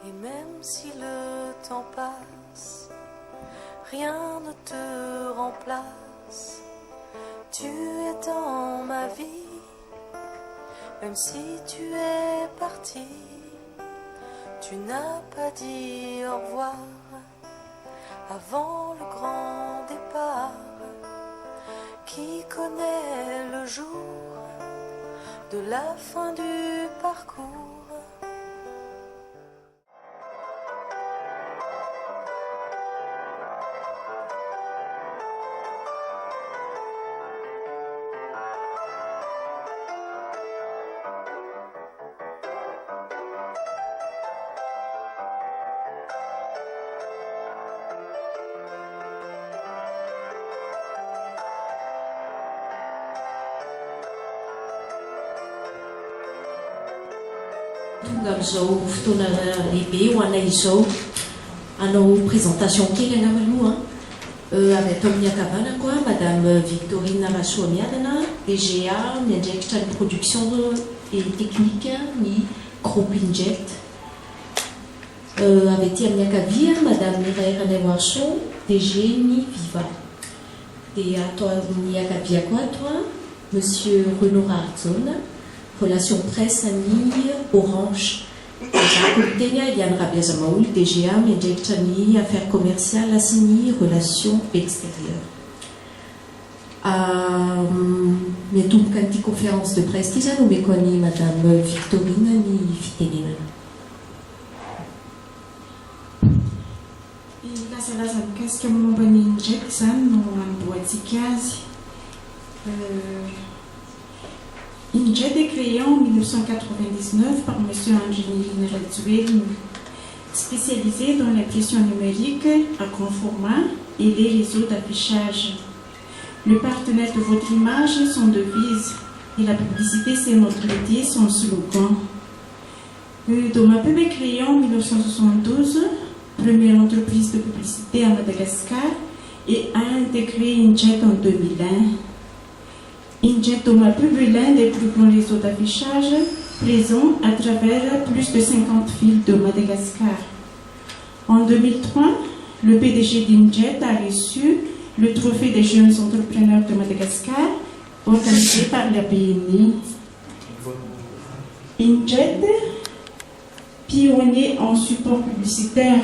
Et même si le temps passe, rien ne te remplace. Tu es dans ma vie, même si tu es parti. Tu n'as pas dit au revoir avant le grand départ. Qui connaît le jour de la fin du parcours? Tonga amin'izao fotoana lehibe ho anay izao hanao présentation kely angamba aloha avy atao amin'ny ankavanako madame Victorine Rasoamiadana, DGA miandraikitra ny production et technique ny groupe Injet. Avy aty amin'ny ankavia madame Miraire Newarson, DG ny Viva. Dia ato amin'ny ankavia koa ato monsieur Renaud Rarzon, relation presse ny Orange. Tenya Yann Rabiazamaoul, DGA miandraikitra ny affaires commerciales sy ny relations extérieures. Miatomboka an'ity conférence de presse ity zany omeko ny madame Victorine ny fitenenana. Lazalaza mikasika momba ny Injet zany no anomboantsika azy. Injet est créé en 1999 par M. Angelini Radzuel, spécialisé dans l'impression numérique à grand format et les réseaux d'affichage. Le partenaire de votre image, son devise, et la publicité, c'est notre métier, son slogan. Domapub est créé en 1972, première entreprise de publicité à Madagascar, et a intégré Injet en 2001. Injet Domapub est l'un des plus grands réseaux d'affichage présents à travers plus de 50 villes de Madagascar. En 2003, le PDG d'Injet a reçu le trophée des jeunes entrepreneurs de Madagascar organisé par la BNI. Injet, pionnier en support publicitaire,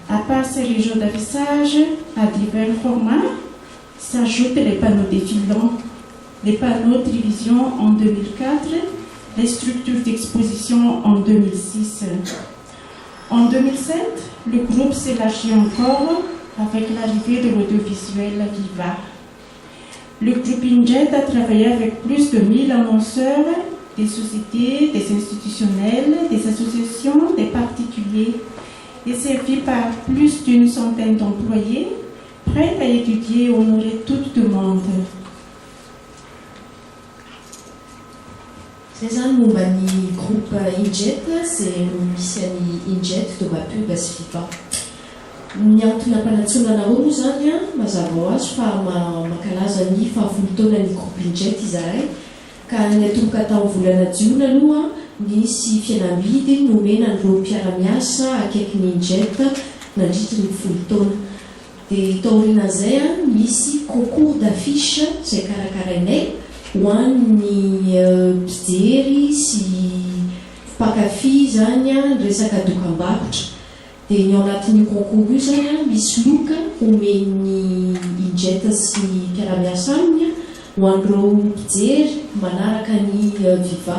à part ces réseaux d'affichage à divers formats, s'ajoutent les panneaux défilants, les panneaux de télévision en 2004, les structures d'exposition en 2006. En 2007, le groupe s'élargit encore avec l'arrivée de l'audiovisuel Viva. Le groupe Injet a travaillé avec plus de 1000 annonceurs, des sociétés, des institutionnels, des associations, des particuliers, et servi par plus d'une centaine d'employés, prêts à étudier et honorer toute demande. Zay zany momba ny groupe Injet, c'est misy any Injet Domapub sy Viva. Ny antony ampanatsoana anareo moa zany mazava ho azy fa mankalaza ny fahafolo taona ny groupe Injet izahay, ka ny atomboka tao volana Jiona aloha nisy fihenam-bidy nomena an'ireo mpiara-miasa akaiky ny Injet nandritra ny folo taona. Dia taorinan'izay misy concours d'affiche izay karakarainay ho an'ny mpijery sy mpankafy zany resaka dokam-barotra. Dia ny ao anatin'io concours io zany misy loka omen'ny Injet sy ny mpiara-miasa aminy ho an'ireo mpijery manaraka ny Viva.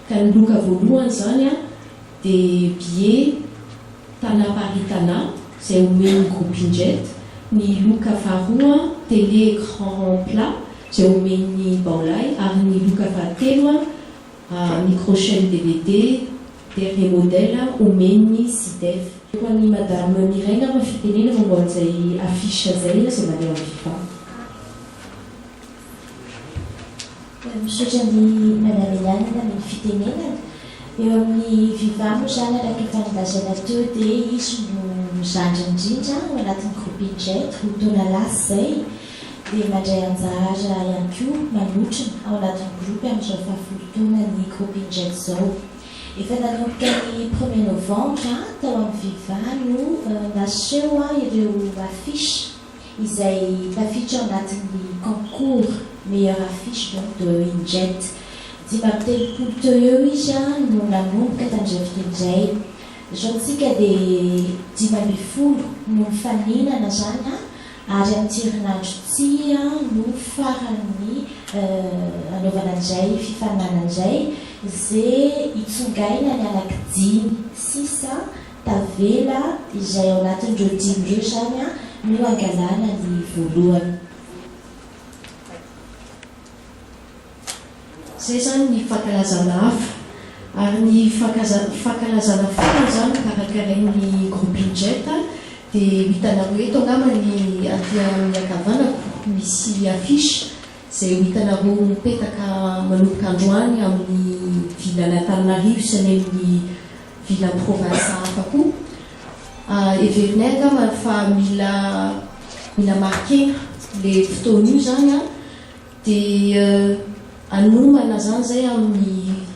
Ka ny loka voalohany zany dia billet tana Paris tana izay omen'ny groupe Injet. Ny loka faharoa télé écran plat izay omen'ny Baolay, ary ny loka fahatelo microchaîne DVD dernier modèle omen'ny SIDEF. Ho an'ny madame Miraina mafitenena momba an'izay affiche zay izay mandeha amin'ny Viva. Misaotra ny madame Eliana amin'ny fitenenana. Eo amin'ny Viva moa zany araka fanondazana teo dia izy no mizandry indrindra ao anatin'ny groupe Injet ho taona lasa izay, dia mandray anjara ihany koa manotrona ao anatin'ny groupe amin'izao fahafolo taona ny groupe Injet izao. Efa nanomboka ny 1er novembre tao amin'ny Viva no naseho ireo affiche izay tafiditra ao anatin'ny concours meilleure affiche donc de Injet. 5 teo eo izy no nanomboka tamin'izay fotoan'izay. Izao-tsika dia 5 no mifaninana zany ary amin'ny herinandro tsia no farany anaovana an'izay fifaninana an'izay izay itsongaina ny anaky 6 tavela izay ao anatin'ireo 5 ireo zany no angalana ny voalohany. Zay zany ny fankalazana hafa ary ny fankalazana fana zany karakarain'ny groupe Injet dia hitanareo eto angambany aty amin'ny ankavanako misy affiche izay hitanareo mipetaka manomboka androany amin'ny vilan'Antananarivo sy ny amin'ny vilan'ny province hafa koa. Everinay angambany fa mila marquena le fotoana io zany dia anomana zany zay amin'ny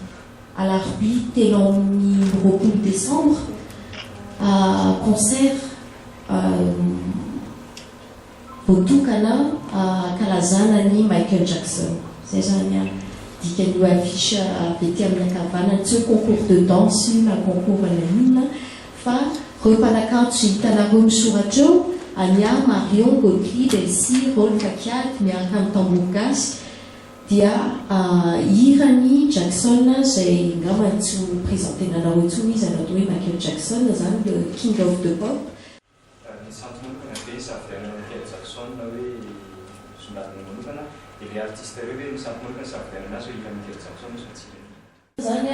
alarobia telo amin'ny 20 décembre concert voatokana kalazana ny Michael Jackson. Zay zany dikan'io affiche avy ety amin'ny ankavanana tsy hoe concours de danse na concours na inona fa reo mpanakanto hitanareo misoratra eo Ania, Marion, Gottlieb, Elsie, Rolf Kakiad miaraka amin'ny tambour gasy dia hirany Jackson izay angambany tsy ho présentenanao intsony izy anao hoe Michael Jackson zany le king of the pop. Ny centre manokana be safidianana Michael Jackson hoe sonadina manokana dia le artiste ireo hoe ny centre manokana safidianana azy hoe hira Michael Jackson sotsika zany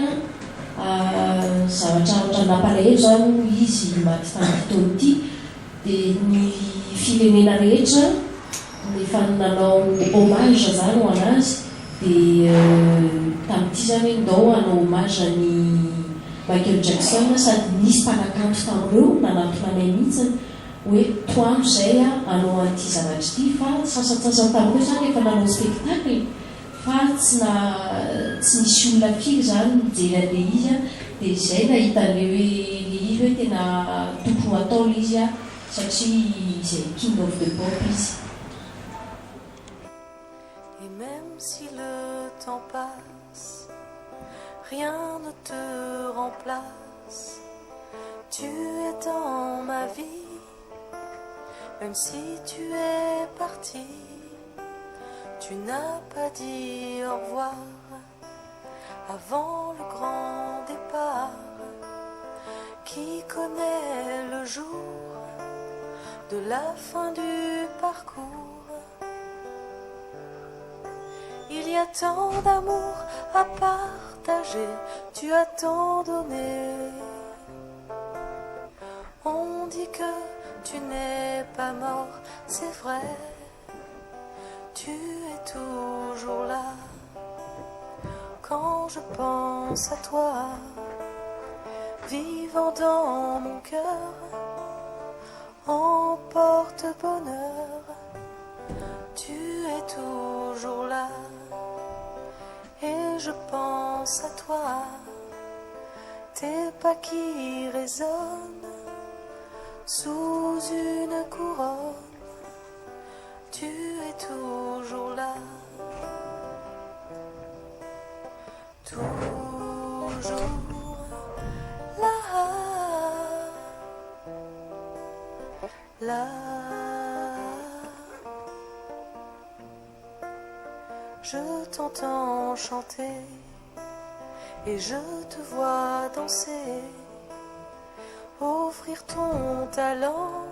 zavatra nampalahelo zany izy maty tamin'ny fotoana ity dia ny firenena rehetra rehefa nanao hommage zany ho anazy dia tamin'ity zany ndao hanao hommage ny Michael Jackson sady nisy mpanakanto tamin'ireo nanantona anay mihitsiny hoe toandro izay hanao an'ity zavatra ity fa sasatsasany tamin'ireo zany efa nanao spectacle fa tsy nisy olona firy zany mijery an'le izy dia izay nahitan'le hoe le izy hoe tena tokony atao le izy satria izay king of the pop izy. Et même si le temps passe, rien ne te remplace. Tu es dans ma vie, même si tu es parti. Tu n'as pas dit au revoir avant le grand départ. Qui connaît le jour de la fin du parcours? Il y a tant d'amour à partager, tu as tant donné. On dit que tu n'es pas mort, c'est vrai. Tu es toujours là. Quand je pense à toi, vivant dans mon cœur, en porte-bonheur, tu es toujours là. Et je pense à toi, tes pas qui résonnent sous une couronne, tu es toujours là. Toujours là, là. Je t'entends chanter et je te vois danser, offrir ton talent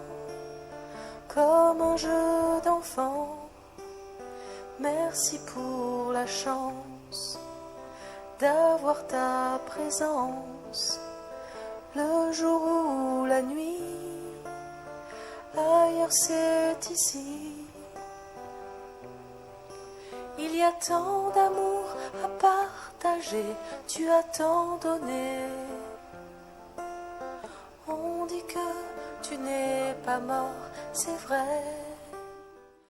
comme un jeu d'enfant. Merci pour la chance d'avoir ta présence, le jour ou la nuit, ailleurs c'est ici. Il y a tant d'amour à partager, tu as tant donné. On dit que tu n'es pas mort, c'est vrai.